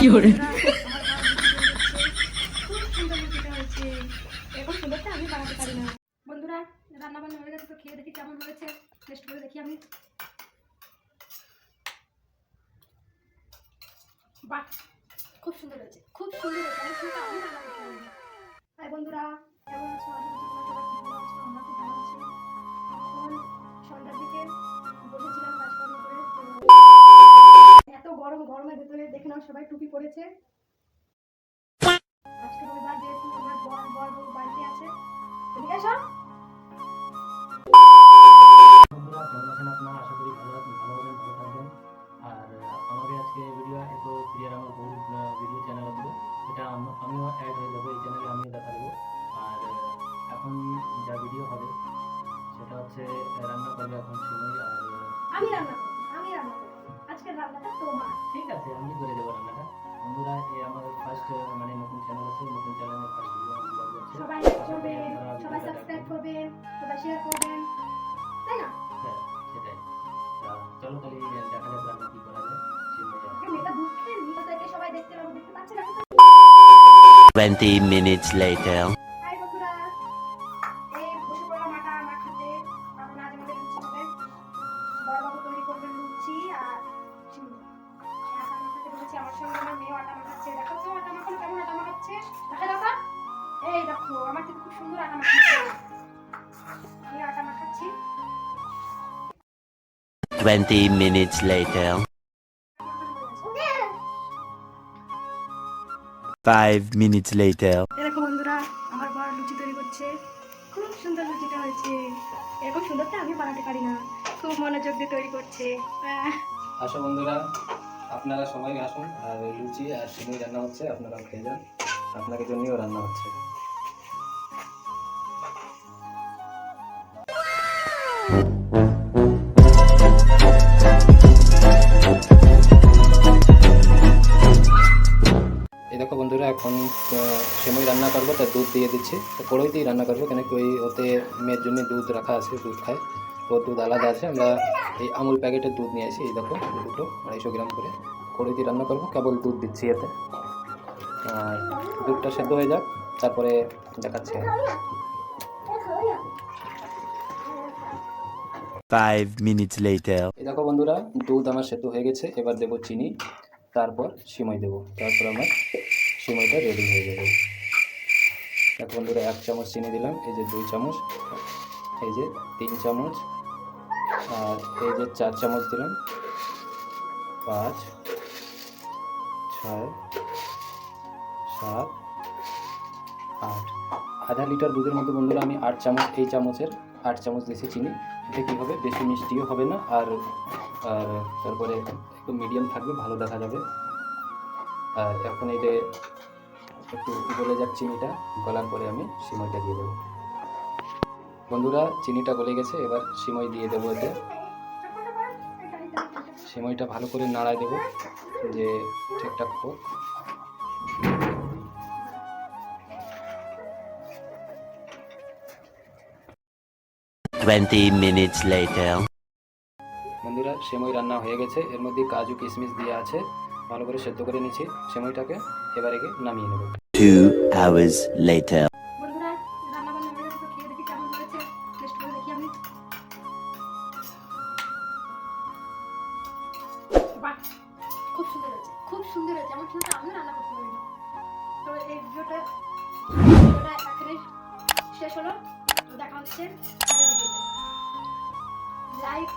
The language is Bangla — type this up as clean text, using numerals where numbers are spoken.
কি করে এখন সুন্দরটা আমি বানাতে পারি না। বন্ধুরা রান্না বান্না হয়ে গেছে, তো খেয়ে দেখি কেমন হয়েছে, টেস্ট করে দেখি আমি। বাহ, খুব সুন্দর হয়েছে, খুব সুন্দর হয়েছে। আমি কিন্তু আমি রান্না করতে পারি না। হাই বন্ধুরা, কেমন আছো? আশা করি তোমরা সবাই খুব ভালো আছো। আমরা খুব ভালো আছি। এখন সন্ধ্যার দিকে বসেছিলাম কাজকর্ম করে। এত গরম, গরমের ভেতরে দেখে নাও সবাই টুপি পরেছে। আজকে রবিবার, যেহেতু আমার বর বাড়িতে আছে। এদিকে এসো। বন্ধুরা কেমন আছেন আপনারা? আশা করি ভালো আছেন, ভালো হবেন, ভালো থাকবেন। আর আমাদের আজকে ভিডিও এত ক্লিয়ার আমার বহু ভিডিও চ্যানেল আছে, এটা আমিও অ্যাড হয়ে যাবো এই চ্যানেলে, আমিও দেখা দেবো। আর এখন যা ভিডিও হবে সেটা হচ্ছে রান্না করবে এখন সময়। আর আমি রান্না করব, আমি রান্না করব। আজকের রান্নাটা তোমার। ঠিক আছে, আমি করে দেবো রান্নাটা। বন্ধুরা এই আমার ফার্স্ট মানে নতুন চ্যানেল আছে, নতুন চ্যানেলের ফার্স্ট ভিডিও ব্লগ হচ্ছে। সবাই লাইক করবেন, সবাই সাবস্ক্রাইব করবেন, সবাই শেয়ার করবেন, তাই না? হ্যাঁ সেটাই। চলো তাহলে দেখা যাক রান্না কি করা যায়। মেয়েটা দুধ খেয়ে নিয়ে সবাই দেখতে পাবো, দেখতে পাচ্ছেন এখন? 20 minutes later. হাই বন্ধুরা, এই বসে পড়লাম আটা মাখাতে। কারণ আজ আমাদের লুচি হবে। বড়বাবু তৈরি করবেন লুচি আর সিমুই। আটা মাখাতে বলেছি, আমার সঙ্গে আমার মেয়েও আটা মাখাচ্ছে। দেখো তো আটা মাখানো কেমন আটা মাখাচ্ছে, দেখা দাও। এই দেখো আমার থেকে খুব সুন্দর আটা মাখাচ্ছে। আমি আটা মাখাচ্ছি। 20 minutes later. 5 minutes later. দেখো বন্ধুরা, আমার বর লুচি তৈরি করছে। খুব সুন্দর লুচিটা হয়েছে। এরকম সুন্দরটা আমি বানাতে পারি না। খুব মনোযোগ দিয়ে তৈরি করছে। আসো বন্ধুরা, আপনারা সবাই আসুন। আর লুচি আর সিমুই রান্না হচ্ছে, আপনারা খেয়ে যান। আপনাদের জন্যও রান্না হচ্ছে। এই দেখো বন্ধুরা, এখন সিমুই রান্না করবো, তার দুধ দিয়ে দিচ্ছি। তো কড়াইতেই রান্না করবো, কেন কি ওতে মেয়ের জন্য দুধ রাখা আছে, দুধ খায়। ওর দুধ আলাদা আছে, আমরা এই আমুল প্যাকেটের দুধ নিয়ে আসি। এই দেখো দুটো 250 গ্রাম করে। কড়াইতে রান্না করবো, কেবল দুধ দিচ্ছি এতে। আর দুধটা সেদ্ধ হয়ে যাক, তারপরে দেখাচ্ছি। 5 minutes later. এই দেখো বন্ধুরা, দুধ আমার সেদ্ধ হয়ে গেছে। এবার দেবো চিনি, তারপর সিমই দেবো, তারপর আমার সিমইটা রেডি হয়ে যাবে। দেখো বন্ধুরা, 1 চামচ চিনি দিলাম, এই যে 2 চামচ, এই যে 3 চামচ, আর এই যে 4 চামচ দিলাম, 5, 6, 7, 8। আধা লিটার দুধের মধ্যে বন্ধুরা আমি 8 চামচ, এই চামচের 8 চামচ দিয়েছি চিনি। এতে কী হবে, বেশি মিষ্টিও হবে না, আর আর তারপরে একটু মিডিয়াম থাকবে, ভালো দেখা যাবে। আর এখন এই যে একটু গলে যাক চিনিটা, গলার পরে আমি সিমইটা দিয়ে দেবো। বন্ধুরা চিনিটা গলে গেছে, এবার সিমই দিয়ে দেবো। এতে সিমইটা ভালো করে নাড়ায় দেবো, যে ঠিকঠাক হোক। Twenty minutes later. বন্ধুরা সেমই রান্না হয়ে গেছে, এর মধ্যে কাজু কিশমিশ দিয়ে আছে, ভালো করে সেদ্ধ করে নিচ্ছি সেমইটাকে। এবার একে নামিয়ে নেব। 2 hours later. বন্ধুরা রান্না বান্না হয়ে গেছে, তো খেয়ে দেখি কেমন হয়েছে, টেস্ট করে দেখি আমি। বাহ, খুব সুন্দর হয়েছে, খুব সুন্দর হয়েছে। আমার কিন্তু আমি রান্না করতে পারি না। তো এই ভিডিওটা এখানে শেষ হলো। তো দেখা হচ্ছে লাইক